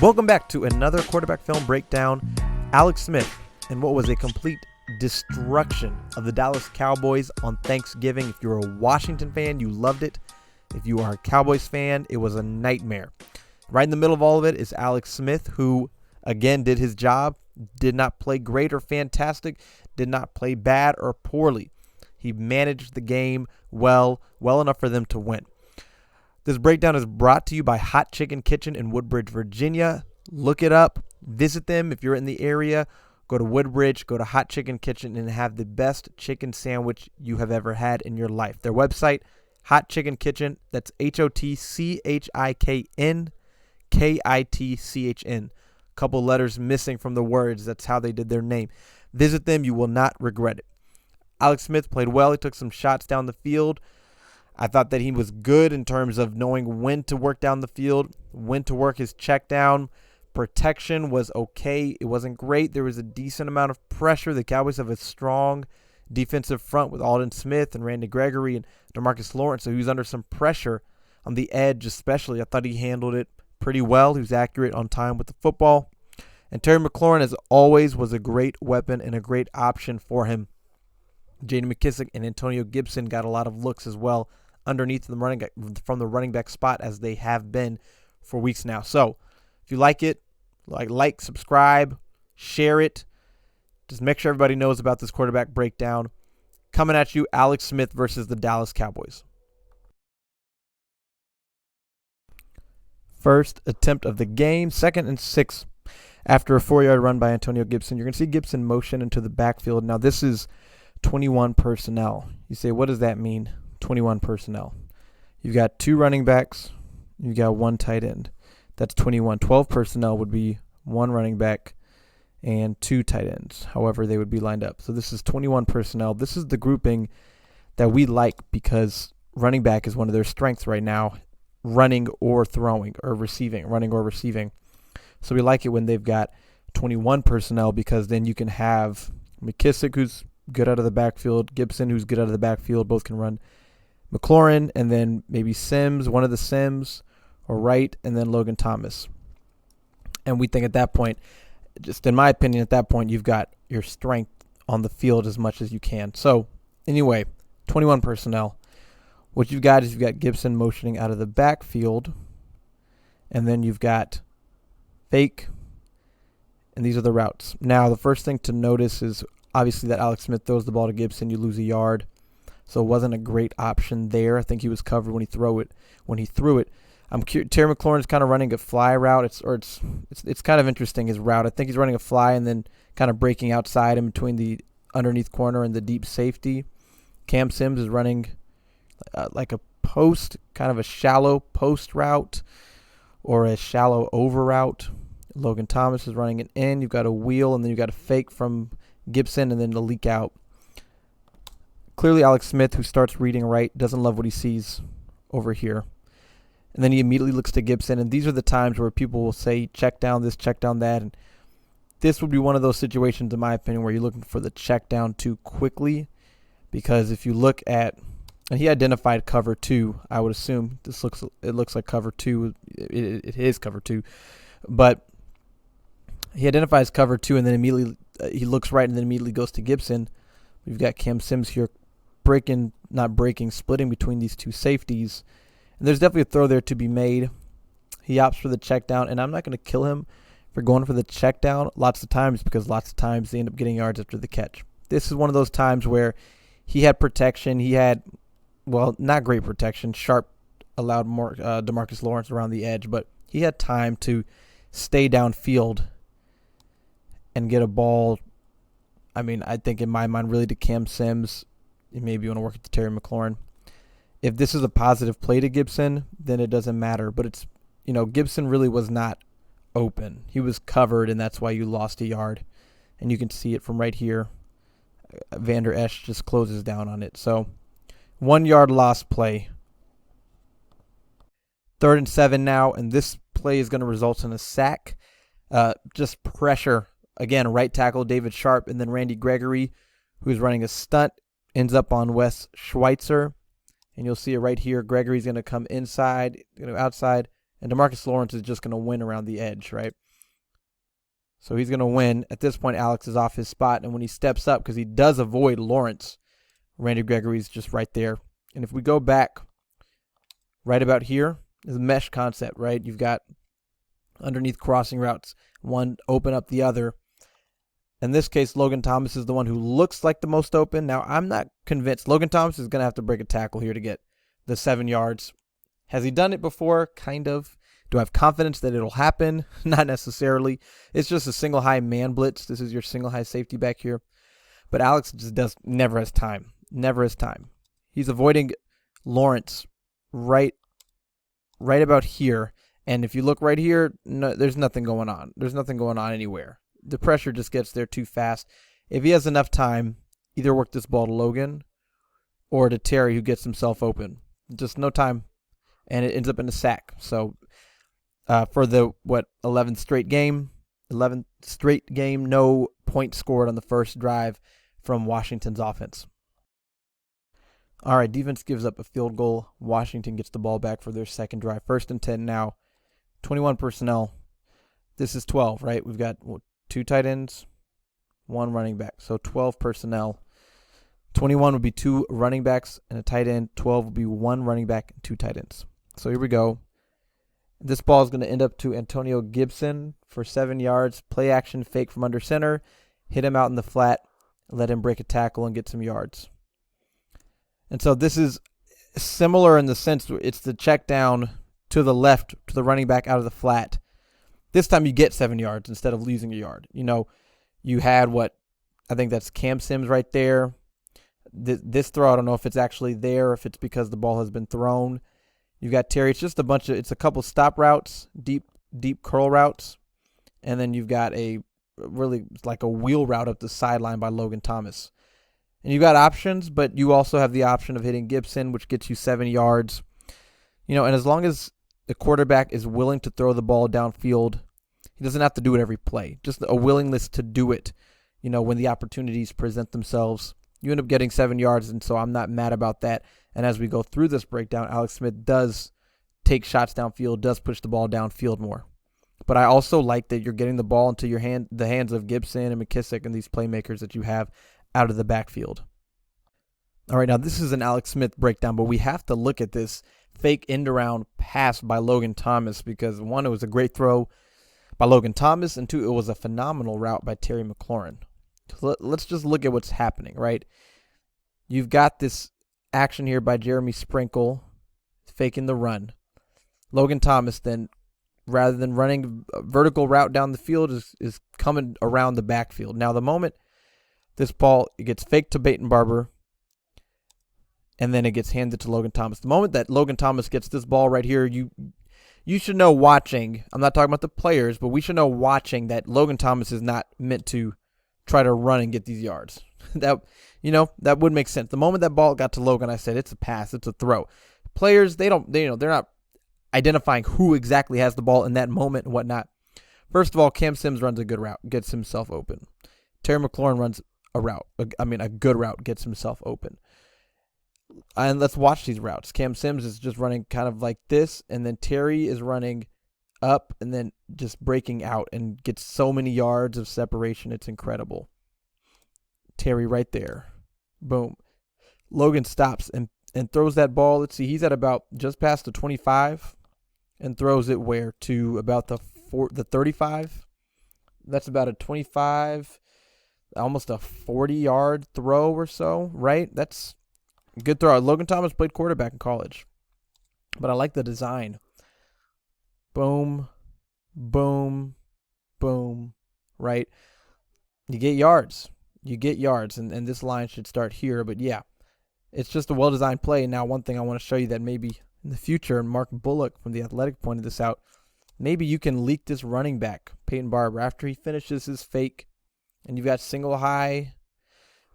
Welcome back to another quarterback film breakdown. Alex Smith and what was a complete destruction of the Dallas Cowboys on Thanksgiving. If you're a Washington fan, you loved it. If you are a Cowboys fan, it was a nightmare. Right in the middle of all of it is Alex Smith, who, again, did his job, did not play great or fantastic, did not play bad or poorly. He managed the game well enough for them to win. This breakdown is brought to you by Hot Chikn Kitchn in Woodbridge, Virginia. Look it up. Visit them if you're in the area. Go to Woodbridge, go to Hot Chikn Kitchn, and have the best chicken sandwich you have ever had in your life. Their website, Hot Chikn Kitchn, that's HOTCHIKN KITCHN. Couple letters missing from the words. That's how they did their name. Visit them. You will not regret it. Alex Smith played well. He took some shots down the field. I thought that he was good in terms of knowing when to work down the field, when to work his check down. Protection was okay. It wasn't great. There was a decent amount of pressure. The Cowboys have a strong defensive front with Aldon Smith and Randy Gregory and DeMarcus Lawrence, so he was under some pressure on the edge especially. I thought he handled it pretty well. He was accurate on time with the football. And Terry McLaurin, as always, was a great weapon and a great option for him. J.D. McKissick and Antonio Gibson got a lot of looks as well underneath from the running back spot, as they have been for weeks now. So if you like it, like, subscribe, share it. Just make sure everybody knows about this quarterback breakdown. Coming at you, Alex Smith versus the Dallas Cowboys. First attempt of the game, 2nd and 6 after a 4-yard run by Antonio Gibson. You're going to see Gibson motion into the backfield. Now, this is 21 personnel. You say, what does that mean, 21 personnel? You've got 2 running backs. You've got 1 tight end. That's 21. 12 personnel would be 1 running back and 2 tight ends, however they would be lined up. So this is 21 personnel. This is the grouping that we like because running back is one of their strengths right now, running or throwing or receiving, running or receiving. So we like it when they've got 21 personnel because then you can have McKissick, who's good out of the backfield, Gibson, who's good out of the backfield. Both can run. McLaurin, and then maybe Sims, one of the Sims, or Wright, and then Logan Thomas. And we think at that point, just in my opinion, at that point, you've got your strength on the field as much as you can. So anyway, 21 personnel. What you've got is you've got Gibson motioning out of the backfield, and then you've got fake, and these are the routes. Now, the first thing to notice is obviously that Alex Smith throws the ball to Gibson, you lose a yard. So it wasn't a great option there. I think he was covered when he threw it. Terry McLaurin's kind of running a fly route. It's kind of interesting, his route. I think he's running a fly and then kind of breaking outside in between the underneath corner and the deep safety. Cam Sims is running like a post, kind of a shallow post route or a shallow over route. Logan Thomas is running an in. You've got a wheel, and then you've got a fake from Gibson, and then the leak out. Clearly, Alex Smith, who starts reading right, doesn't love what he sees over here. And then he immediately looks to Gibson, and these are the times where people will say, check down this, check down that. And this would be one of those situations, in my opinion, where you're looking for the check down too quickly. Because if you look at, and he identified cover 2, I would assume it looks like cover 2. It is cover 2. But he identifies cover 2, and then immediately he looks right and then immediately goes to Gibson. We've got Cam Sims here splitting between these 2 safeties. And there's definitely a throw there to be made. He opts for the check down, and I'm not going to kill him for going for the check down lots of times because lots of times they end up getting yards after the catch. This is one of those times where he had protection. He had, well, not great protection. Sharp allowed more DeMarcus Lawrence around the edge, but he had time to stay downfield and get a ball. I mean, I think in my mind, really to Cam Sims. Maybe you want to work at the Terry McLaurin. If this is a positive play to Gibson, then it doesn't matter. But it's, Gibson really was not open. He was covered, and that's why you lost a yard. And you can see it from right here. Vander Esch just closes down on it. So 1 yard loss play. 3rd and 7 now, and this play is going to result in a sack. Just pressure. Again, right tackle David Sharp, and then Randy Gregory, who's running a stunt, ends up on Wes Schweitzer. And you'll see it right here. Gregory's going to come inside, outside, And DeMarcus Lawrence is just going to win around the edge, right? So he's going to win. At this point, Alex is off his spot. And when he steps up, because he does avoid Lawrence, Randy Gregory's just right there. And if we go back right about here, is a mesh concept, right? You've got underneath crossing routes, one open up the other. In this case, Logan Thomas is the one who looks like the most open. Now, I'm not convinced. Logan Thomas is going to have to break a tackle here to get the 7 yards. Has he done it before? Kind of. Do I have confidence that it'll happen? Not necessarily. It's just a single high man blitz. This is your single high safety back here. But Alex just never has time. Never has time. He's avoiding Lawrence right about here. And if you look right here, no, there's nothing going on. There's nothing going on anywhere. The pressure just gets there too fast. If he has enough time, either work this ball to Logan or to Terry, who gets himself open. Just no time, and it ends up in a sack. So for the 11th straight game, no points scored on the first drive from Washington's offense. All right, defense gives up a field goal. Washington gets the ball back for their second drive. 1st and 10 now. 21 personnel. This is 12, right? We've got 2 tight ends, 1 running back. So 12 personnel. 21 would be 2 running backs and a tight end. 12 would be 1 running back and 2 tight ends. So here we go. This ball is going to end up to Antonio Gibson for 7 yards. Play action fake from under center. Hit him out in the flat. Let him break a tackle and get some yards. And so this is similar in the sense it's the check down to the left to the running back out of the flat. This time you get 7 yards instead of losing a yard. You know, you had I think that's Cam Sims right there. This throw, I don't know if it's actually there or if it's because the ball has been thrown. You've got Terry. It's a couple stop routes, deep curl routes. And then you've got really like a wheel route up the sideline by Logan Thomas. And you've got options, but you also have the option of hitting Gibson, which gets you 7 yards. You know, and as long as the quarterback is willing to throw the ball downfield, he doesn't have to do it every play. Just a willingness to do it, you know, when the opportunities present themselves. You end up getting 7 yards, and so I'm not mad about that. And as we go through this breakdown, Alex Smith does take shots downfield, does push the ball downfield more. But I also like that you're getting the ball into the hands of Gibson and McKissick and these playmakers that you have out of the backfield. All right, now this is an Alex Smith breakdown, but we have to look at this fake end-around pass by Logan Thomas because, 1, it was a great throw by Logan Thomas, and 2, it was a phenomenal route by Terry McLaurin. So let's just look at what's happening, right? You've got this action here by Jeremy Sprinkle, faking the run. Logan Thomas then, rather than running a vertical route down the field, is coming around the backfield. Now, the moment this ball it gets faked to Barber, and then it gets handed to Logan Thomas. The moment that Logan Thomas gets this ball right here, you should know watching, I'm not talking about the players, but we should know watching that Logan Thomas is not meant to try to run and get these yards. That would make sense. The moment that ball got to Logan, I said it's a pass, it's a throw. Players, they're not identifying who exactly has the ball in that moment and whatnot. First of all, Cam Sims runs a good route, gets himself open. Terry McLaurin runs a good route, gets himself open. And let's watch these routes. Cam Sims is just running kind of like this, and then Terry is running up and then just breaking out and gets so many yards of separation. It's incredible. Terry right there. Boom. Logan stops and throws that ball. Let's see, he's at about just past the 25 and throws it where? To about the 35. That's about a 25, almost a 40-yard throw or so, right? That's a good throw. Logan Thomas played quarterback in college, but I like the design. Boom, boom, boom, right? You get yards. And this line should start here. But, yeah, it's just a well-designed play. Now, one thing I want to show you that maybe in the future, and Mark Bullock from The Athletic pointed this out, maybe you can leak this running back, Peyton Barber, after he finishes his fake, and you've got single high,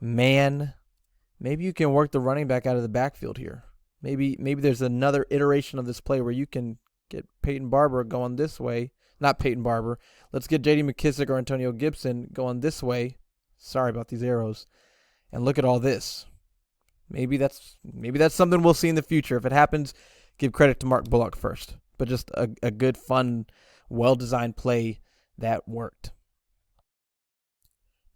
man, maybe you can work the running back out of the backfield here. Maybe there's another iteration of this play where you can get Peyton Barber going this way. Not Peyton Barber. Let's get J.D. McKissick or Antonio Gibson going this way. Sorry about these arrows. And look at all this. Maybe that's something we'll see in the future. If it happens, give credit to Mark Bullock first. but just a good, fun, well-designed play that worked.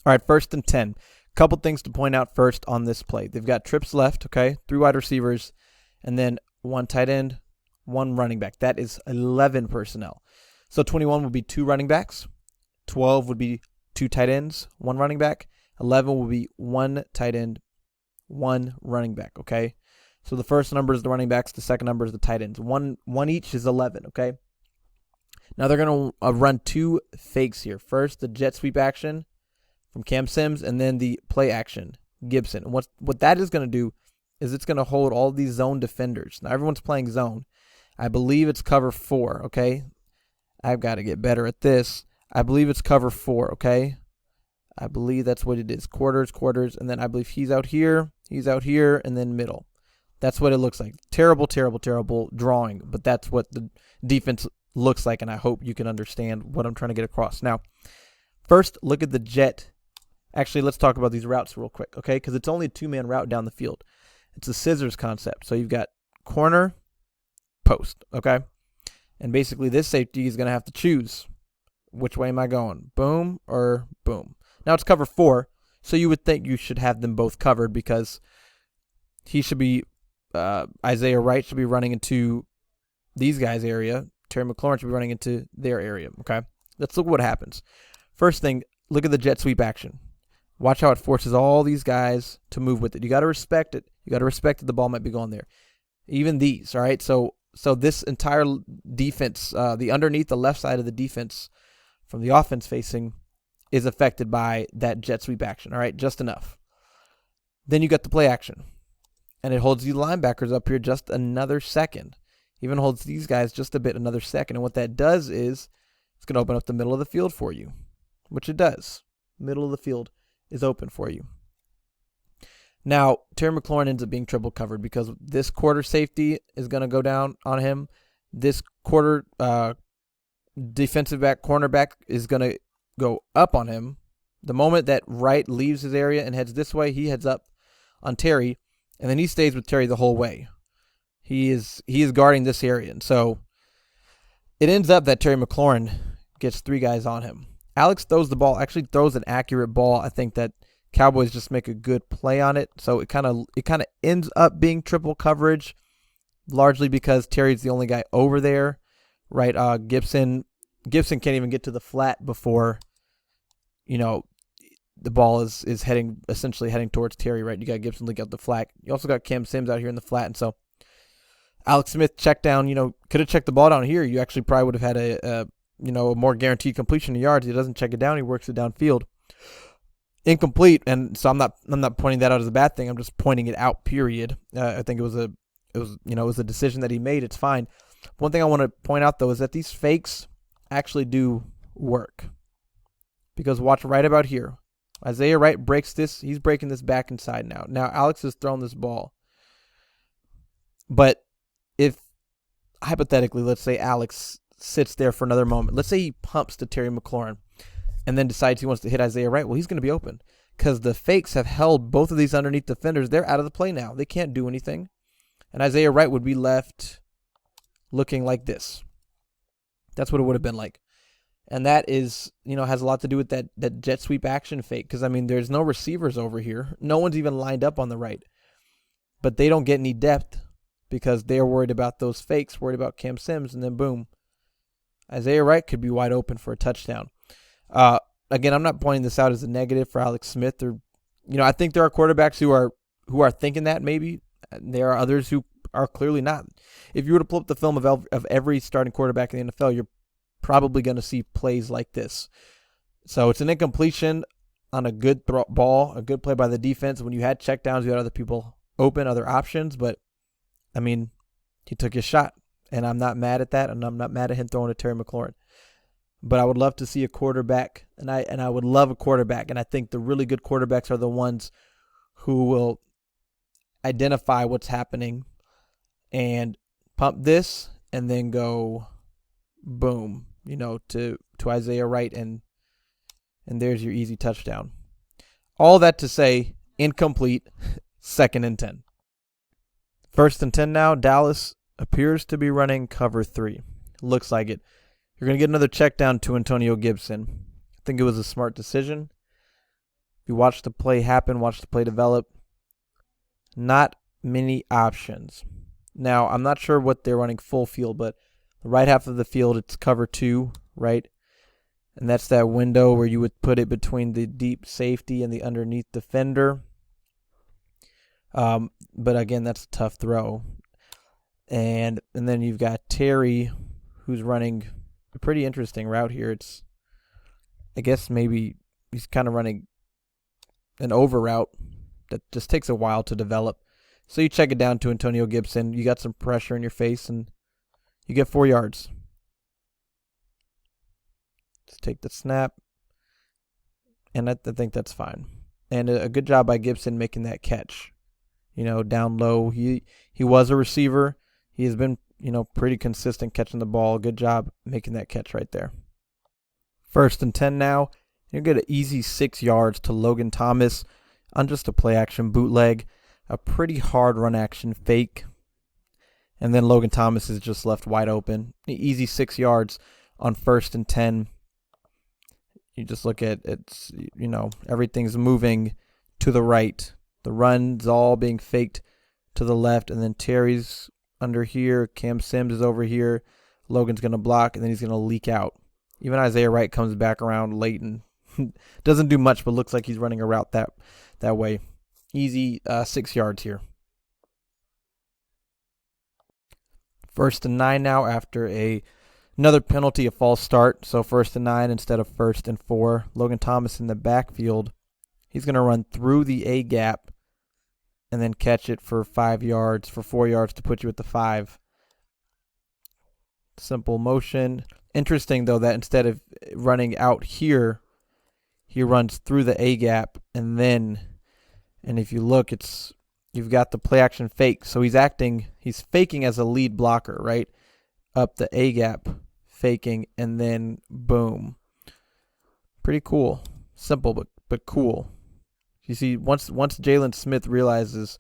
All right, 1st and 10. Couple things to point out first on this play. They've got trips left, okay, 3 wide receivers, and then 1 tight end, 1 running back. That is 11 personnel. So 21 would be 2 running backs. 12 would be 2 tight ends, 1 running back. 11 will be 1 tight end, 1 running back, okay? So the first number is the running backs, the second number is the tight ends. One each is 11, okay? Now they're going to run 2 fakes here. First, the jet sweep action from Cam Sims, and then the play action, Gibson. And what that is going to do is it's going to hold all these zone defenders. Now everyone's playing zone. I believe it's cover 4, okay? I've got to get better at this. I believe it's cover 4, okay? I believe that's what it is. Quarters, and then I believe he's out here, and then middle. That's what it looks like. Terrible, terrible, terrible drawing, but that's what the defense looks like, and I hope you can understand what I'm trying to get across. Now, first, look at the jet. Actually, let's talk about these routes real quick, okay? Because it's only a 2-man route down the field. It's a scissors concept. So you've got corner, post, okay? And basically this safety is going to have to choose which way am I going, boom or boom. Now it's cover 4, so you would think you should have them both covered because he should be, Isaiah Wright should be running into these guys' area. Terry McLaurin should be running into their area, okay? Let's look what happens. First thing, look at the jet sweep action. Watch how it forces all these guys to move with it. You got to respect it. You got to respect that the ball might be going there. Even these, all right? So this entire defense, the underneath the left side of the defense from the offense facing is affected by that jet sweep action, all right? Just enough. Then you got the play action. And it holds the linebackers up here just another second. Even holds these guys just a bit another second. And what that does is it's going to open up the middle of the field for you, which it does. Middle of the field is open for you. Now, Terry McLaurin ends up being triple covered because this quarter safety is going to go down on him. This quarter defensive back, cornerback is going to go up on him. The moment that Wright leaves his area and heads this way, he heads up on Terry, and then he stays with Terry the whole way. He is guarding this area, and so it ends up that Terry McLaurin gets 3 guys on him. Alex throws the ball, actually throws an accurate ball. I think that Cowboys just make a good play on it, so it kind of ends up being triple coverage, largely because Terry's the only guy over there, right? Gibson can't even get to the flat before, the ball is essentially heading towards Terry, right? You got Gibson looking out the flat. You also got Cam Sims out here in the flat, and so Alex Smith checked down. Could have checked the ball down here. You actually probably would have had a more guaranteed completion of yards. He doesn't check it down. He works it downfield. Incomplete, and so I'm not pointing that out as a bad thing. I'm just pointing it out. Period. I think it was a decision that he made. It's fine. One thing I want to point out though is that these fakes actually do work, because watch right about here. Isaiah Wright breaks this. He's breaking this back inside now. Now Alex has thrown this ball, but if hypothetically, let's say Alex sits there for another moment. Let's say he pumps to Terry McLaurin and then decides he wants to hit Isaiah Wright. Well, he's going to be open because the fakes have held both of these underneath defenders. They're out of the play now. They can't do anything. And Isaiah Wright would be left looking like this. That's what it would have been like. And that is, has a lot to do with that jet sweep action fake. Because, there's no receivers over here. No one's even lined up on the right. But they don't get any depth because they're worried about those fakes, worried about Cam Sims, and then boom. Isaiah Wright could be wide open for a touchdown. Again, I'm not pointing this out as a negative for Alex Smith. Or, I think there are quarterbacks who are thinking that maybe. There are others who are clearly not. If you were to pull up the film of every starting quarterback in the NFL, you're probably going to see plays like this. So it's an incompletion on a good ball, a good play by the defense. When you had checkdowns, you had other people open, other options. But, he took his shot. And I'm not mad at that, and I'm not mad at him throwing to Terry McLaurin. But I would love to see a quarterback, and I would love a quarterback. And I think the really good quarterbacks are the ones who will identify what's happening and pump this and then go boom, to Isaiah Wright, and there's your easy touchdown. All that to say, incomplete, 2nd and 10. 1st and 10 now, Dallas appears to be running cover 3. Looks like it. You're going to get another check down to Antonio Gibson. I think it was a smart decision. You watch the play happen, watch the play develop. Not many options. Now, I'm not sure what they're running full field, but the right half of the field, it's cover 2, right? And that's that window where you would put it between the deep safety and the underneath defender. But again, that's a tough throw. And then you've got Terry, who's running a pretty interesting route here. I guess maybe he's kind of running an over route that just takes a while to develop. So you check it down to Antonio Gibson. You got some pressure in your face, and you get 4 yards. Just take the snap, and I think that's fine. And a good job by Gibson making that catch. Down low. He was a receiver. He has been, pretty consistent catching the ball. Good job making that catch right there. 1st and 10 now. You get an easy 6 yards to Logan Thomas on just a play action bootleg. A pretty hard run action fake. And then Logan Thomas is just left wide open. Easy 6 yards on 1st and 10. You just look at it's, everything's moving to the right. The run's all being faked to the left, and then Terry's under here. Cam Sims is over here. Logan's going to block, and then he's going to leak out. Even Isaiah Wright comes back around late and doesn't do much, but looks like he's running a route that way. Easy 6 yards here. 1st and 9 now after another penalty, a false start. So 1st and 9 instead of 1st and 4. Logan Thomas in the backfield. He's going to run through the A gap and then catch it for 5 yards, for 4 yards to put you at the 5. Simple motion. Interesting, though, that instead of running out here, he runs through the A gap and if you look, you've got the play action fake. So he's faking as a lead blocker, right? Up the A gap, faking, and then boom. Pretty cool. Simple, but cool. You see, once Jalen Smith realizes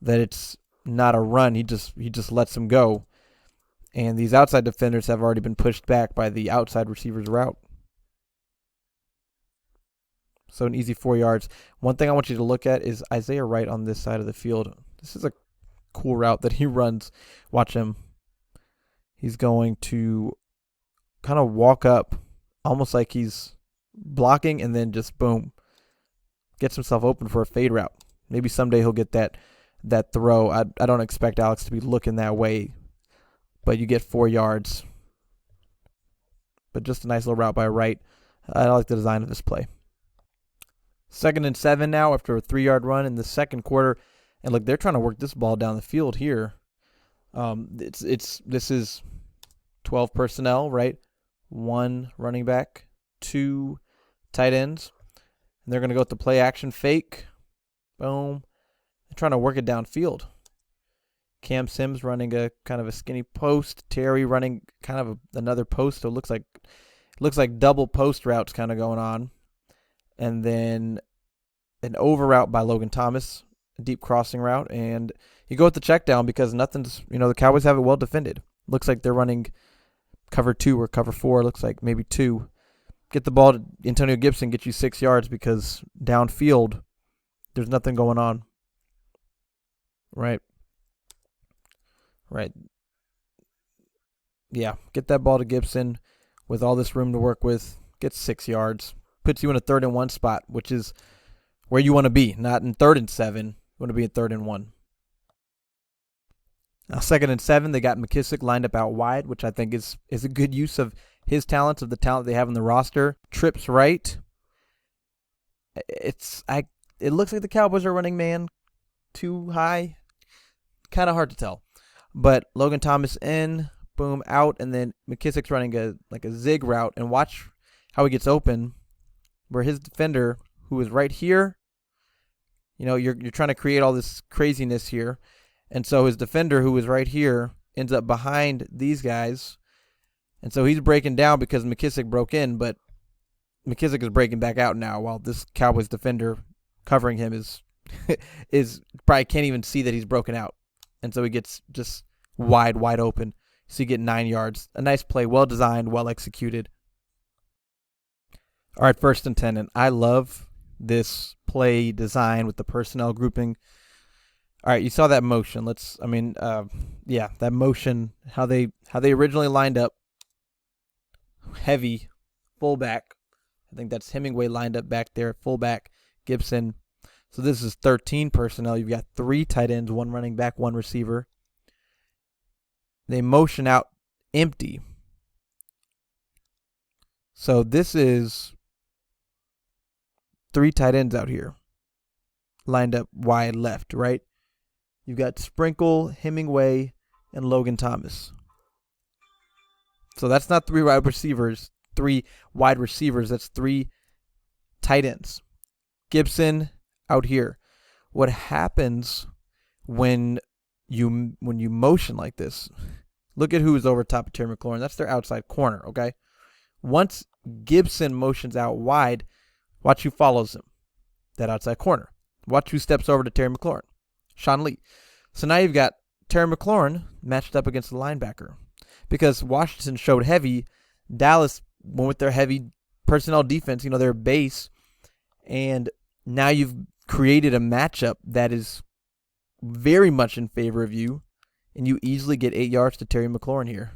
that it's not a run, he just lets him go. And these outside defenders have already been pushed back by the outside receiver's route. So an easy 4 yards. One thing I want you to look at is Isaiah Wright on this side of the field. This is a cool route that he runs. Watch him. He's going to kind of walk up almost like he's blocking and then just boom. Gets himself open for a fade route. Maybe someday he'll get that throw. I don't expect Alex to be looking that way, but you get 4 yards. But just a nice little route by Wright. I like the design of this play. 2nd and 7 now after a 3-yard run in the second quarter. And look, they're trying to work this ball down the field here. This is 12 personnel, right? 1 running back, 2 tight ends. And they're going to go with the play action fake. Boom. They're trying to work it downfield. Cam Sims running a kind of a skinny post. Terry running kind of another post. So it looks like double post routes kind of going on. And then an over route by Logan Thomas, a deep crossing route. And you go with the check down because nothing's, the Cowboys have it well defended. Looks like they're running cover 2 or cover 4. Looks like maybe 2. Get the ball to Antonio Gibson, get you 6 yards because downfield, there's nothing going on. Right. Yeah, get that ball to Gibson with all this room to work with. Get 6 yards. Puts you in a 3rd and 1 spot, which is where you want to be. Not in 3rd and 7. You want to be in 3rd and 1. Now 2nd and 7, they got McKissick lined up out wide, which I think is a good use of his talents, of the talent they have in the roster. Trips right. It looks like the Cowboys are running man too high. Kind of hard to tell. But Logan Thomas in, boom, out, and then McKissick's running a zig route. And watch how he gets open, where his defender, who is right here, you're trying to create all this craziness here. And so his defender, who is right here, ends up behind these guys. And so he's breaking down because McKissick broke in, but McKissick is breaking back out now while this Cowboys defender covering him is probably can't even see that he's broken out. And so he gets just wide open. So you get 9 yards. A nice play, well designed, well executed. All right, 1st and 10. And I love this play design with the personnel grouping. All right, you saw that motion. That motion, how they originally lined up. Heavy fullback. I think that's Hemingway lined up back there. Fullback, Gibson. So this is 13 personnel. You've got 3 tight ends, 1 running back, 1 receiver. They motion out empty. So this is 3 tight ends out here, lined up wide left, right? You've got Sprinkle, Hemingway, and Logan Thomas. So that's not 3 wide receivers. 3 wide receivers. That's 3 tight ends. Gibson out here. What happens when you motion like this? Look at who is over top of Terry McLaurin. That's their outside corner, okay? Once Gibson motions out wide, watch who follows him. That outside corner. Watch who steps over to Terry McLaurin. Sean Lee. So now you've got Terry McLaurin matched up against the linebacker. Because Washington showed heavy, Dallas went with their heavy personnel defense, their base, and now you've created a matchup that is very much in favor of you, and you easily get 8 yards to Terry McLaurin here.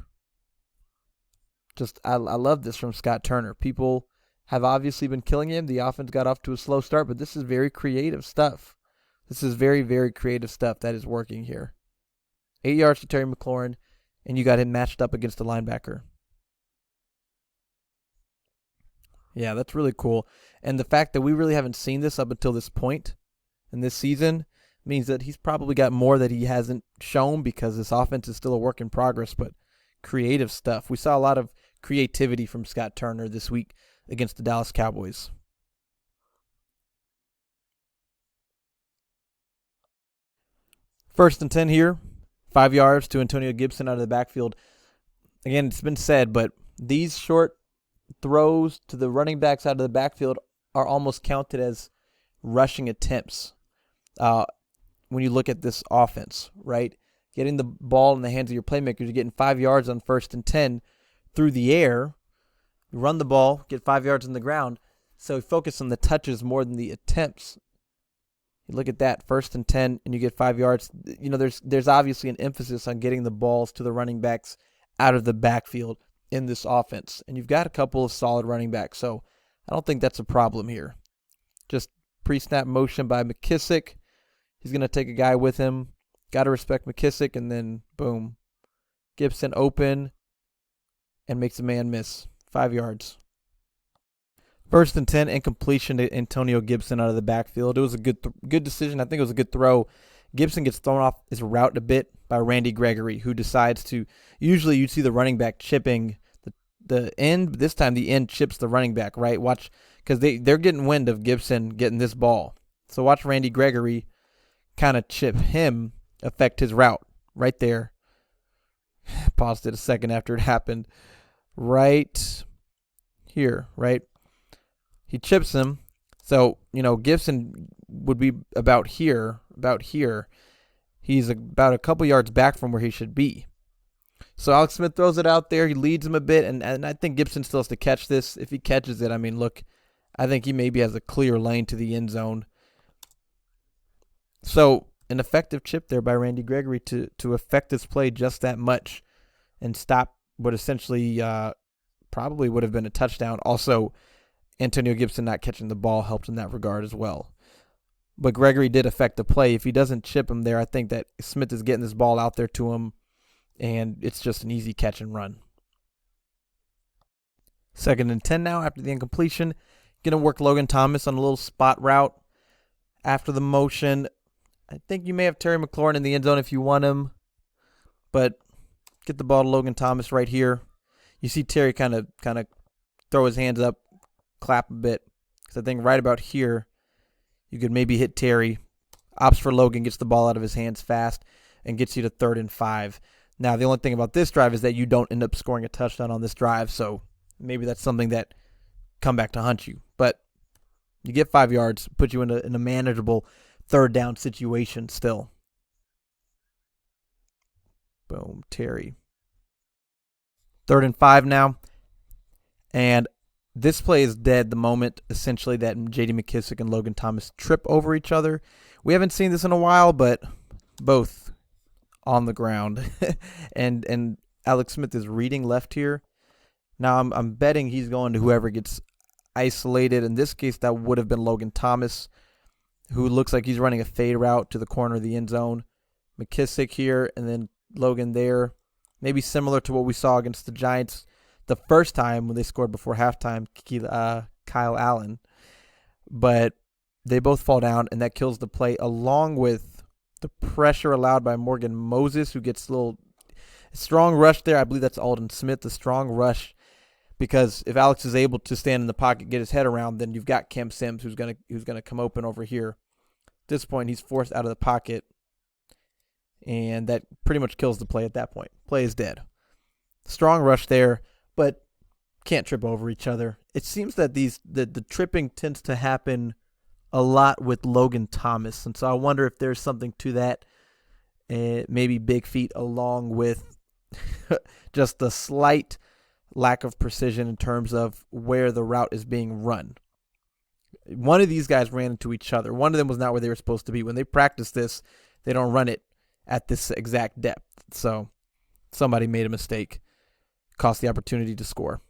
I love this from Scott Turner. People have obviously been killing him. The offense got off to a slow start, but this is very creative stuff. This is very, very creative stuff that is working here. 8 yards to Terry McLaurin, and you got him matched up against the linebacker. Yeah, that's really cool. And the fact that we really haven't seen this up until this point in this season means that he's probably got more that he hasn't shown because this offense is still a work in progress, but creative stuff. We saw a lot of creativity from Scott Turner this week against the Dallas Cowboys. First and 10 here. 5 yards to Antonio Gibson out of the backfield. Again, it's been said, but these short throws to the running backs out of the backfield are almost counted as rushing attempts when you look at this offense, right? Getting the ball in the hands of your playmakers, you're getting 5 yards on 1st and 10 through the air. You run the ball, get 5 yards on the ground. So focus on the touches more than the attempts. You look at that, 1st and 10, and you get 5 yards. There's obviously an emphasis on getting the balls to the running backs out of the backfield in this offense. And you've got a couple of solid running backs, so I don't think that's a problem here. Just pre-snap motion by McKissick. He's going to take a guy with him. Got to respect McKissick, and then boom. Gibson open and makes a man miss. 5 yards. 1st and 10, incompletion to Antonio Gibson out of the backfield. It was a good decision. I think it was a good throw. Gibson gets thrown off his route a bit by Randy Gregory, who decides to, usually you'd see the running back chipping the end. This time the end chips the running back, right? Watch, because they're getting wind of Gibson getting this ball. So watch Randy Gregory kind of chip him, affect his route right there. Paused it a second after it happened. Right here, right? He chips him. So, Gibson would be about here. He's about a couple yards back from where he should be. So Alex Smith throws it out there. He leads him a bit, and I think Gibson still has to catch this. If he catches it, I think he maybe has a clear lane to the end zone. So an effective chip there by Randy Gregory to affect this play just that much and stop what essentially probably would have been a touchdown. Also, Antonio Gibson not catching the ball helped in that regard as well. But Gregory did affect the play. If he doesn't chip him there, I think that Smith is getting this ball out there to him, and it's just an easy catch and run. 2nd and 10 now after the incompletion. Going to work Logan Thomas on a little spot route after the motion. I think you may have Terry McLaurin in the end zone if you want him, but get the ball to Logan Thomas right here. You see Terry kind of throw his hands up, clap a bit, because I think right about here you could maybe hit Terry. Opts for Logan, gets the ball out of his hands fast, and gets you to 3rd and 5. Now, the only thing about this drive is that you don't end up scoring a touchdown on this drive, so maybe that's something that come back to hunt you. But you get 5 yards, put you in a manageable 3rd down situation still. Boom, Terry. 3rd and 5 now. And this play is dead the moment, essentially, that J.D. McKissic and Logan Thomas trip over each other. We haven't seen this in a while, but both on the ground. and Alex Smith is reading left here. Now I'm betting he's going to whoever gets isolated. In this case, that would have been Logan Thomas, who looks like he's running a fade route to the corner of the end zone. McKissic here, and then Logan there. Maybe similar to what we saw against the Giants the first time when they scored before halftime, Kyle Allen. But they both fall down, and that kills the play, along with the pressure allowed by Morgan Moses, who gets a little strong rush there. I believe that's Aldon Smith, the strong rush, because if Alex is able to stand in the pocket, get his head around, then you've got Cam Sims who's gonna come open over here. At this point, he's forced out of the pocket, and that pretty much kills the play at that point. Play is dead. Strong rush there, but can't trip over each other. It seems that the tripping tends to happen a lot with Logan Thomas, and so I wonder if there's something to that. Maybe big feet along with just the slight lack of precision in terms of where the route is being run. One of these guys ran into each other. One of them was not where they were supposed to be. When they practice this, they don't run it at this exact depth. So somebody made a mistake. Cost the opportunity to score.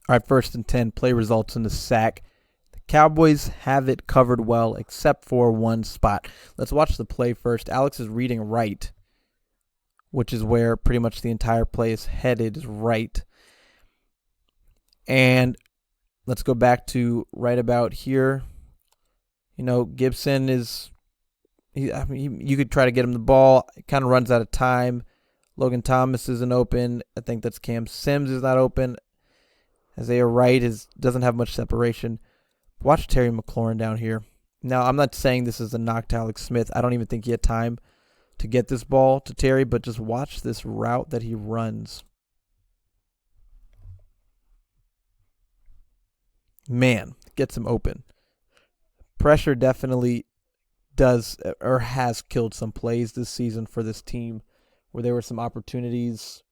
All right, 1st and 10. Play results in the sack. The Cowboys have it covered well except for one spot. Let's watch the play first. Alex is reading right, which is where pretty much the entire play is headed, is right. And let's go back to right about here. Gibson is, you could try to get him the ball. It kind of runs out of time. Logan Thomas isn't open. I think that's Cam Sims is not open. Isaiah Wright doesn't have much separation. Watch Terry McLaurin down here. Now, I'm not saying this is a knock to Alex Smith. I don't even think he had time to get this ball to Terry, but just watch this route that he runs. Man, gets him open. Pressure definitely does or has killed some plays this season for this team, where there were some opportunities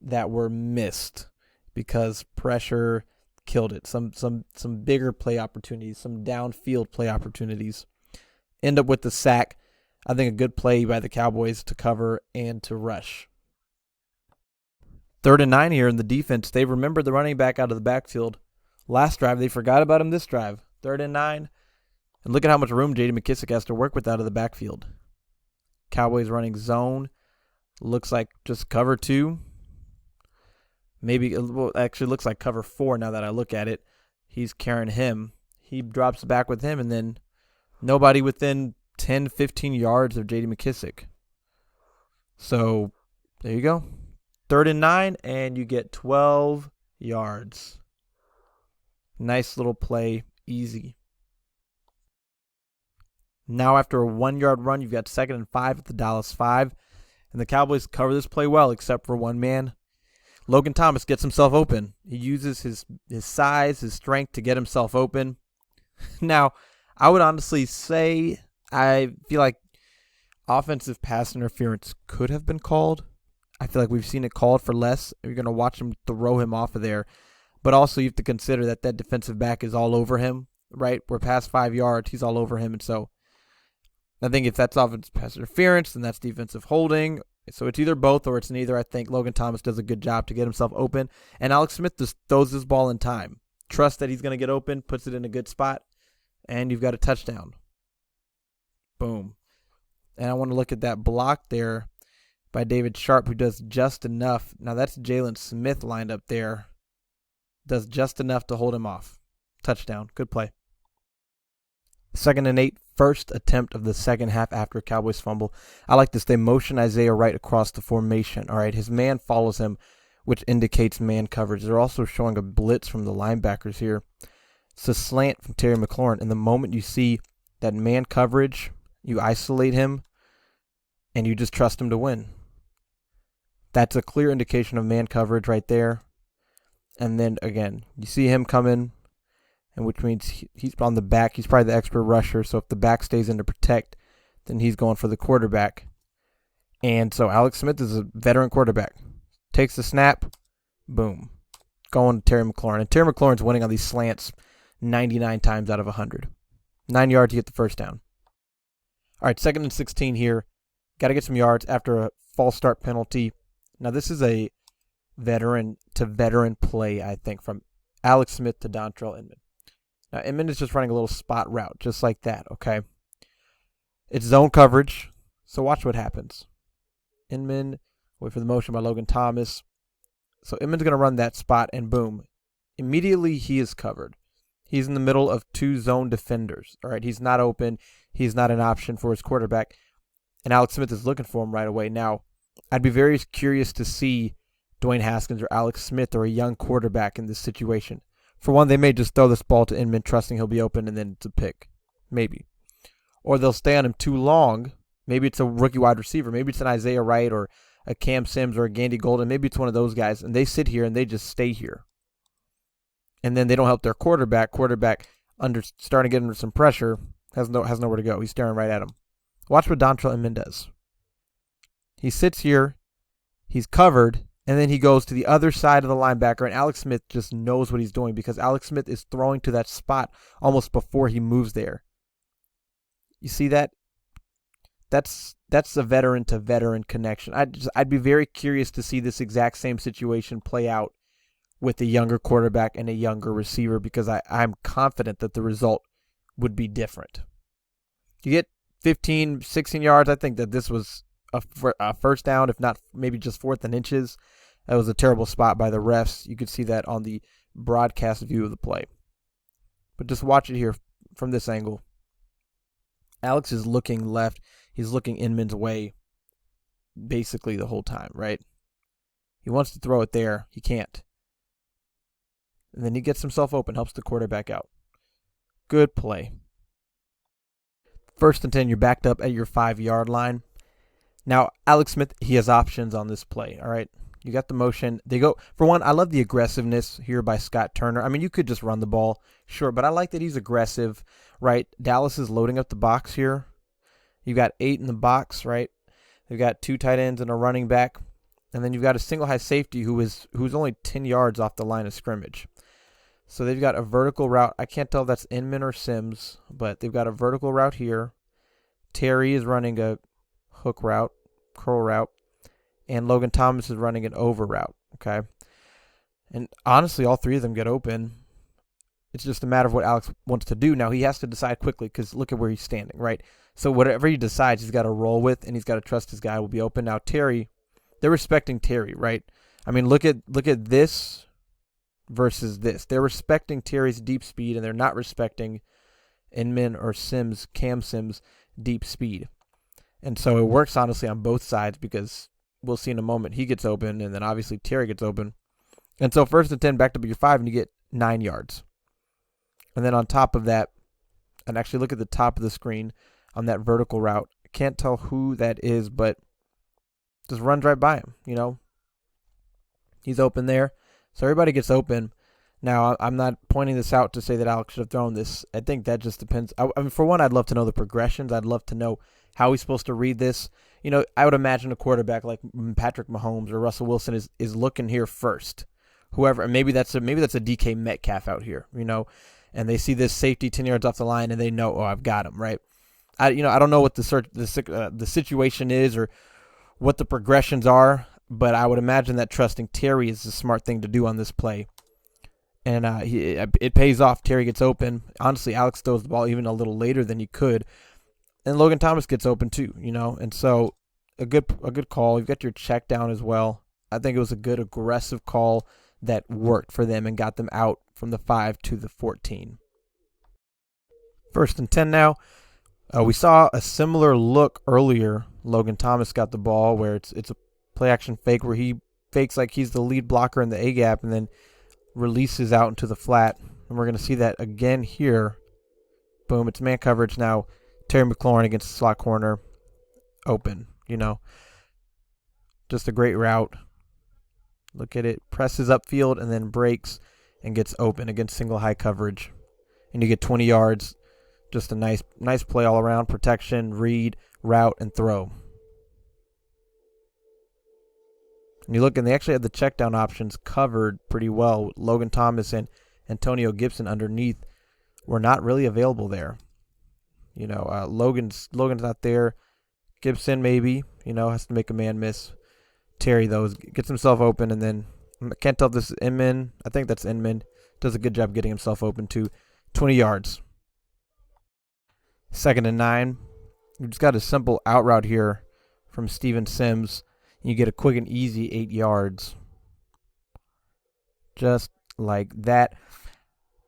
that were missed because pressure killed it. Some bigger play opportunities, some downfield play opportunities. End up with the sack. I think a good play by the Cowboys to cover and to rush. 3rd and 9 here in the defense. They remembered the running back out of the backfield. Last drive, they forgot about him this drive. 3rd and 9. And look at how much room J.D. McKissic has to work with out of the backfield. Cowboys running zone. Looks like just cover 2. Maybe, well, actually looks like cover 4 now that I look at it. He's carrying him. He drops back with him, and then nobody within 10, 15 yards of J.D. McKissic. So, there you go. 3rd and 9, and you get 12 yards. Nice little play. Easy. Now, after a 1-yard run, you've got 2nd and 5 at the Dallas 5. And the Cowboys cover this play well, except for one man. Logan Thomas gets himself open. He uses his size, his strength to get himself open. Now, I would honestly say I feel like offensive pass interference could have been called. I feel like we've seen it called for less. You're going to watch him throw him off of there. But also you have to consider that defensive back is all over him, right? We're past 5 yards. He's all over him. And so I think if that's offensive pass interference, then that's defensive holding. So it's either both or it's neither. I think Logan Thomas does a good job to get himself open. And Alex Smith just throws this ball in time. Trust that he's going to get open, puts it in a good spot, and you've got a touchdown. Boom. And I want to look at that block there by David Sharp, who does just enough. Now that's Jalen Smith lined up there. Does just enough to hold him off. Touchdown. Good play. 2nd and 8. First attempt of the second half after a Cowboys fumble. I like this. They motion Isaiah Wright across the formation. All right, his man follows him, which indicates man coverage. They're also showing a blitz from the linebackers here. It's a slant from Terry McLaurin. And the moment you see that man coverage, you isolate him, and you just trust him to win. That's a clear indication of man coverage right there. And then, again, you see him come in, and which means he's on the back. He's probably the expert rusher, so if the back stays in to protect, then he's going for the quarterback. And so Alex Smith is a veteran quarterback. Takes the snap, boom. Going to Terry McLaurin. And Terry McLaurin's winning on these slants 99 times out of 100. 9 yards to get the first down. All right, 2nd and 16 here. Got to get some yards after a false start penalty. Now, this is a veteran-to-veteran play, I think, from Alex Smith to Dontrell Inman. Now, Inman is just running a little spot route, just like that, okay? It's zone coverage, so watch what happens. Inman, wait for the motion by Logan Thomas. So Inman's going to run that spot, and boom. Immediately, he is covered. He's in the middle of 2 zone defenders, all right? He's not open. He's not an option for his quarterback. And Alex Smith is looking for him right away. Now, I'd be very curious to see Dwayne Haskins or Alex Smith or a young quarterback in this situation. For one, they may just throw this ball to Inman, trusting he'll be open, and then it's a pick. Maybe. Or they'll stay on him too long. Maybe it's a rookie wide receiver. Maybe it's an Isaiah Wright or a Cam Sims or a Gandy Golden. Maybe it's one of those guys, and they sit here and they just stay here. And then they don't help their quarterback. Quarterback starting to get under some pressure, has nowhere to go. He's staring right at him. Watch what Dontrell Inman does. He sits here, he's covered, and then he goes to the other side of the linebacker, and Alex Smith just knows what he's doing because Alex Smith is throwing to that spot almost before he moves there. You see that? That's a veteran-to-veteran connection. I'd be very curious to see this exact same situation play out with a younger quarterback and a younger receiver because I'm confident that the result would be different. You get 15, 16 yards. I think that this was a first down, if not maybe just 4th and inches. That was a terrible spot by the refs. You could see that on the broadcast view of the play. But just watch it here from this angle. Alex is looking left. He's looking Inman's way basically the whole time, right? He wants to throw it there. He can't. And then he gets himself open, helps the quarterback out. Good play. 1st and 10, you're backed up at your 5-yard line. Now, Alex Smith, he has options on this play, all right? You got the motion. They go, for one, I love the aggressiveness here by Scott Turner. I mean, you could just run the ball, sure, but I like that he's aggressive, right? Dallas is loading up the box here. You got 8 in the box, right? They've got 2 tight ends and a running back. And then you've got a single high safety who's only 10 yards off the line of scrimmage. So they've got a vertical route. I can't tell if that's Inman or Sims, but they've got a vertical route here. Terry is running a hook route, curl route, and Logan Thomas is running an over route, okay? And honestly, all 3 of them get open. It's just a matter of what Alex wants to do. Now, he has to decide quickly because look at where he's standing, right? So whatever he decides, he's got to roll with, and he's got to trust his guy will be open. Now, Terry, they're respecting Terry, right? I mean, look at this versus this. They're respecting Terry's deep speed, and they're not respecting Inman or Cam Sims' deep speed. And so it works, honestly, on both sides because we'll see in a moment. He gets open, and then obviously Terry gets open. And so 1st and 10, backed up at your 5, and you get 9 yards. And then on top of that, and actually look at the top of the screen on that vertical route. I can't tell who that is, but just runs right by him, you know. He's open there. So everybody gets open. Now, I'm not pointing this out to say that Alex should have thrown this. I think that just depends. I mean, for one, I'd love to know the progressions. I'd love to know how he's supposed to read this. You know, I would imagine a quarterback like Patrick Mahomes or Russell Wilson is looking here first. Whoever, and maybe that's a DK Metcalf out here, you know, and they see this safety 10 yards off the line and they know, oh, I've got him, right? I don't know what the situation is or what the progressions are, but I would imagine that trusting Terry is the smart thing to do on this play. And it pays off. Terry gets open. Honestly, Alex throws the ball even a little later than he could. And Logan Thomas gets open too, you know. And so a good call. You've got your check down as well. I think it was a good aggressive call that worked for them and got them out from the 5 to the 14. 1st and 10 now. We saw a similar look earlier. Logan Thomas got the ball where it's a play action fake where he fakes like he's the lead blocker in the A gap and then releases out into the flat. And we're going to see that again here. Boom, it's man coverage now. Terry McLaurin against the slot corner. Open, you know. Just a great route. Look at it. Presses upfield and then breaks and gets open against single high coverage. And you get 20 yards. Just a nice play all around. Protection, read, route, and throw. And you look, and they actually had the check down options covered pretty well. Logan Thomas and Antonio Gibson underneath were not really available there. Logan's not there. Gibson maybe, has to make a man miss. Terry, though, gets himself open, and then I can't tell if this is Inman. I think that's Inman. Does a good job getting himself open to 20 yards. 2nd and 9. You just got a simple out route here from Steven Sims. And you get a quick and easy 8 yards. Just like that.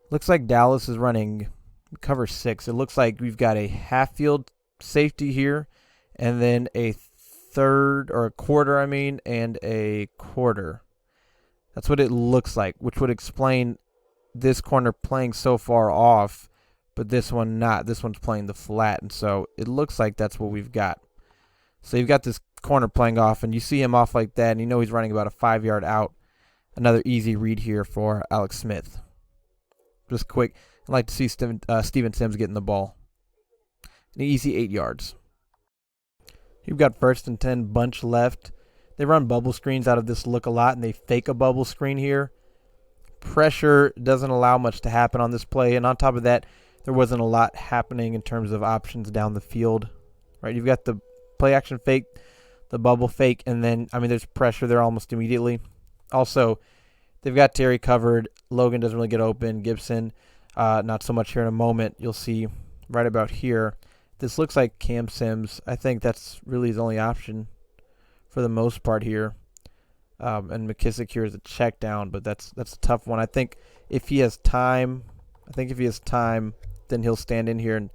Looks like Dallas is running cover 6. It looks like we've got a half field safety here, and then a third, or a quarter, and a quarter. That's what it looks like, which would explain this corner playing so far off, but this one not. This one's playing the flat, and so it looks like that's what we've got. So you've got this corner playing off, and you see him off like that, and you know he's running about a 5-yard out. Another easy read here for Alex Smith. Just quick. I'd like to see Steven Sims getting the ball. An easy 8 yards. You've got 1st and 10 bunch left. They run bubble screens out of this look a lot, and they fake a bubble screen here. Pressure doesn't allow much to happen on this play, and on top of that, there wasn't a lot happening in terms of options down the field. Right? You've got the play action fake, the bubble fake, and then, there's pressure there almost immediately. Also, they've got Terry covered. Logan doesn't really get open. Gibson, not so much here in a moment. You'll see right about here. This looks like Cam Sims. I think that's really his only option for the most part here. And McKissick here is a check down, but that's a tough one. I think if he has time, then he'll stand in here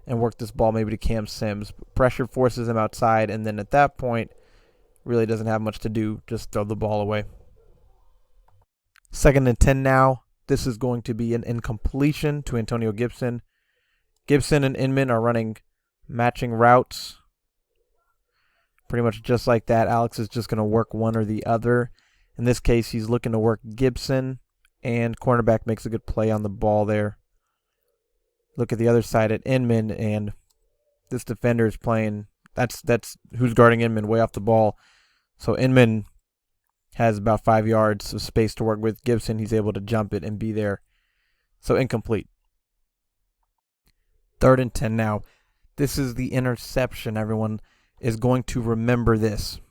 and work this ball maybe to Cam Sims. Pressure forces him outside, and then at that point, really doesn't have much to do. Just throw the ball away. 2nd and 10 now. This is going to be an incompletion to Antonio Gibson. Gibson and Inman are running matching routes. Pretty much just like that. Alex is just going to work one or the other. In this case, he's looking to work Gibson, and cornerback makes a good play on the ball there. Look at the other side at Inman, and this defender is playing. That's who's guarding Inman way off the ball. So Inman has about 5 yards of space to work with. Gibson, he's able to jump it and be there. So incomplete. 3rd and 10 now. This is the interception. Everyone is going to remember this.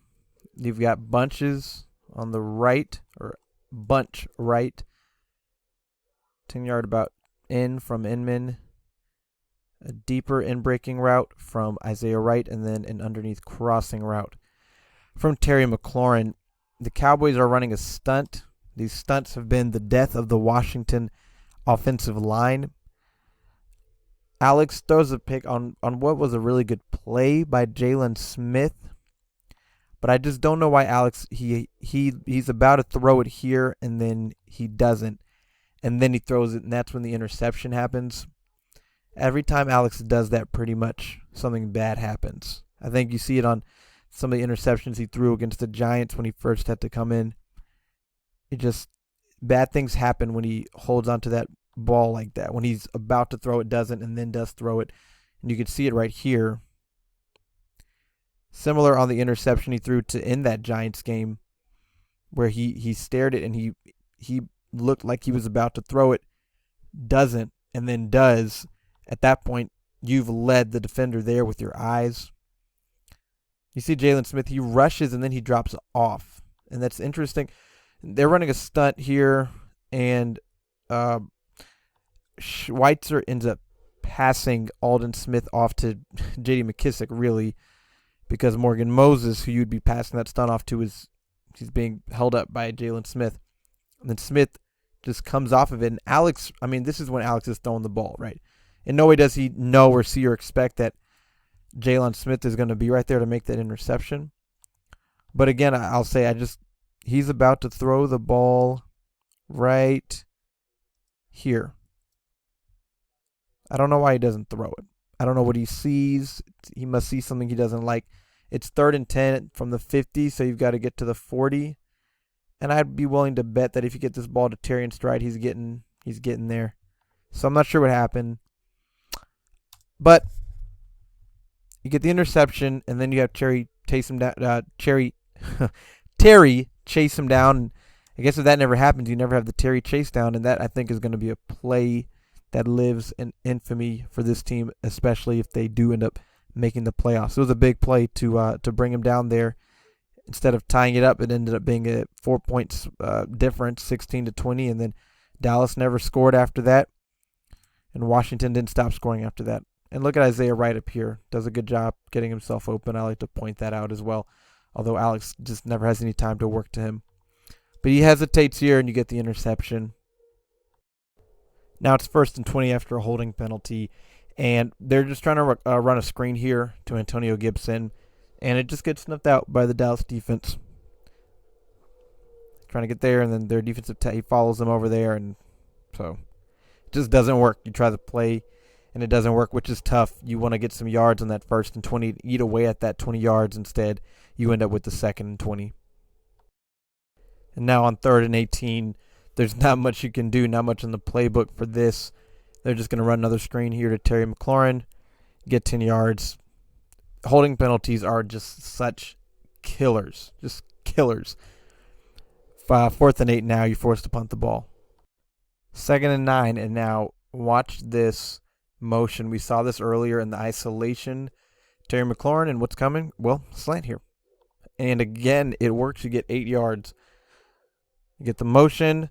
You've got bunches on the right, or bunch right. 10-yard about in from Inman. A deeper in-breaking route from Isaiah Wright, and then an underneath crossing route from Terry McLaurin. The Cowboys are running a stunt. These stunts have been the death of the Washington offensive line. Alex throws a pick on what was a really good play by Jalen Smith. But I just don't know why Alex, he's about to throw it here, and then he doesn't. And then he throws it, and that's when the interception happens. Every time Alex does that, pretty much something bad happens. I think you see it on some of the interceptions he threw against the Giants when he first had to come in. Bad things happen when he holds onto that ball like that. When he's about to throw it, doesn't, and then does throw it. And you can see it right here. Similar on the interception he threw to end that Giants game, where he stared it and he looked like he was about to throw it, doesn't, and then does. At that point, you've led the defender there with your eyes. You see Jalen Smith, he rushes and then he drops off. And that's interesting. They're running a stunt here, and Schweitzer ends up passing Alden Smith off to J.D. McKissick, really, because Morgan Moses, who you'd be passing that stunt off to, he's being held up by Jalen Smith. And then Smith just comes off of it. And Alex, this is when Alex is throwing the ball, right? In no way does he know or see or expect that Jalen Smith is going to be right there to make that interception. But again, I'll say he's about to throw the ball right here. I don't know why he doesn't throw it. I don't know what he sees. He must see something he doesn't like. It's 3rd and 10 from the 50, so you've got to get to the 40. And I'd be willing to bet that if you get this ball to Terry in stride, he's getting there. So I'm not sure what happened. But you get the interception, and then you have Terry chase him down. I guess if that never happens, you never have the Terry chase down, and that I think is going to be a play that lives in infamy for this team, especially if they do end up making the playoffs. It was a big play to bring him down there. Instead of tying it up, it ended up being a 4-point difference, 16-20, and then Dallas never scored after that, and Washington didn't stop scoring after that. And look at Isaiah right up here. Does a good job getting himself open. I like to point that out as well, although Alex just never has any time to work to him. But he hesitates here, and you get the interception. Now it's 1st and 20 after a holding penalty, and they're just trying to run a screen here to Antonio Gibson, and it just gets snuffed out by the Dallas defense. Trying to get there, and then their defensive he follows them over there, and so it just doesn't work. You try to play, and it doesn't work, which is tough. You want to get some yards on that 1st and 20, eat away at that 20 yards. Instead, you end up with the 2nd and 20. And now on 3rd and 18, there's not much you can do, not much in the playbook for this. They're just going to run another screen here to Terry McLaurin, get 10 yards. Holding penalties are just such killers, just killers. 4th and 8 now, you're forced to punt the ball. 2nd and 9, and now watch this motion. We saw this earlier in the isolation. Terry McLaurin, and what's coming? Well, slant here. And again, it works. You get 8 yards. You get the motion,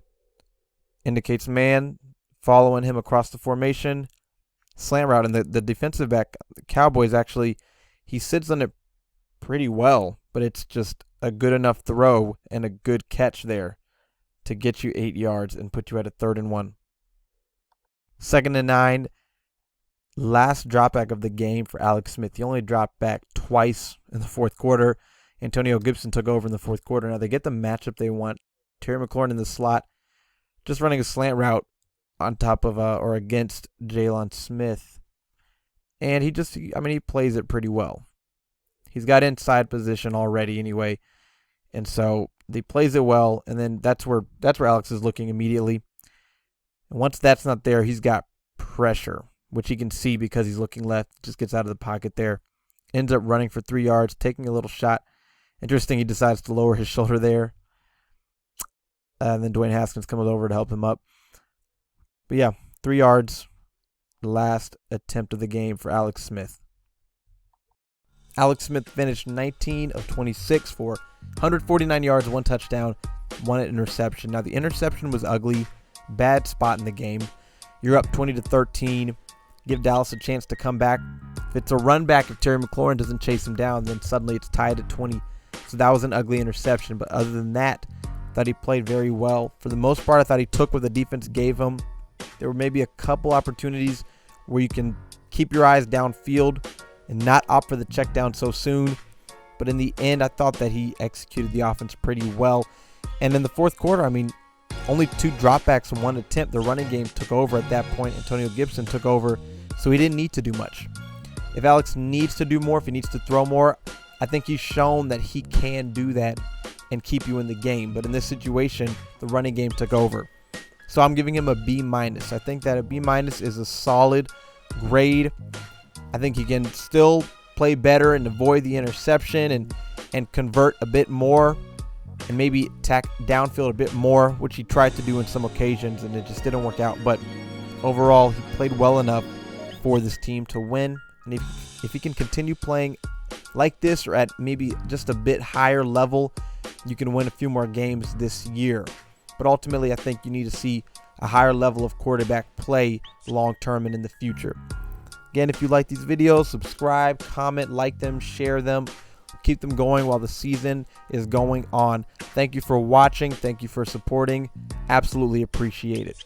indicates man, following him across the formation. Slant route, and the defensive back, the Cowboys actually, he sits on it pretty well, but it's just a good enough throw and a good catch there to get you 8 yards and put you at a 3rd and 1. 2nd and 9, last drop back of the game for Alex Smith. He only dropped back twice in the 4th quarter. Antonio Gibson took over in the 4th quarter. Now they get the matchup they want. Terry McLaurin in the slot, just running a slant route on top of or against Jalen Smith. And he plays it pretty well. He's got inside position already anyway. And so he plays it well, and then that's where Alex is looking immediately. And once that's not there, he's got pressure, which he can see because he's looking left, just gets out of the pocket there. Ends up running for 3 yards, taking a little shot. Interesting, he decides to lower his shoulder there. And then Dwayne Haskins comes over to help him up. But yeah, 3 yards. Last attempt of the game for Alex Smith. Alex Smith finished 19 of 26 for 149 yards, 1 touchdown, 1 interception. Now the interception was ugly, bad spot in the game. You're up 20-13. Give Dallas a chance to come back. If it's a run back, if Terry McLaurin doesn't chase him down, then suddenly it's tied at 20. So that was an ugly interception. But other than that, I thought he played very well. For the most part, I thought he took what the defense gave him. There were maybe a couple opportunities where you can keep your eyes downfield and not opt for the check down so soon. But in the end, I thought that he executed the offense pretty well. And in the 4th quarter, only 2 dropbacks and 1 attempt. The running game took over at that point. Antonio Gibson took over, so he didn't need to do much. If Alex needs to do more, if he needs to throw more, I think he's shown that he can do that and keep you in the game. But in this situation, the running game took over. So I'm giving him a B-. I think that a B- is a solid grade. I think he can still play better and avoid the interception and convert a bit more and maybe attack downfield a bit more, which he tried to do in some occasions, and it just didn't work out. But overall, he played well enough for this team to win. And if he can continue playing like this or at maybe just a bit higher level, you can win a few more games this year. But ultimately, I think you need to see a higher level of quarterback play long term and in the future. Again, if you like these videos, subscribe, comment, like them, share them. Keep them going while the season is going on. Thank you for watching. Thank you for supporting. Absolutely appreciate it.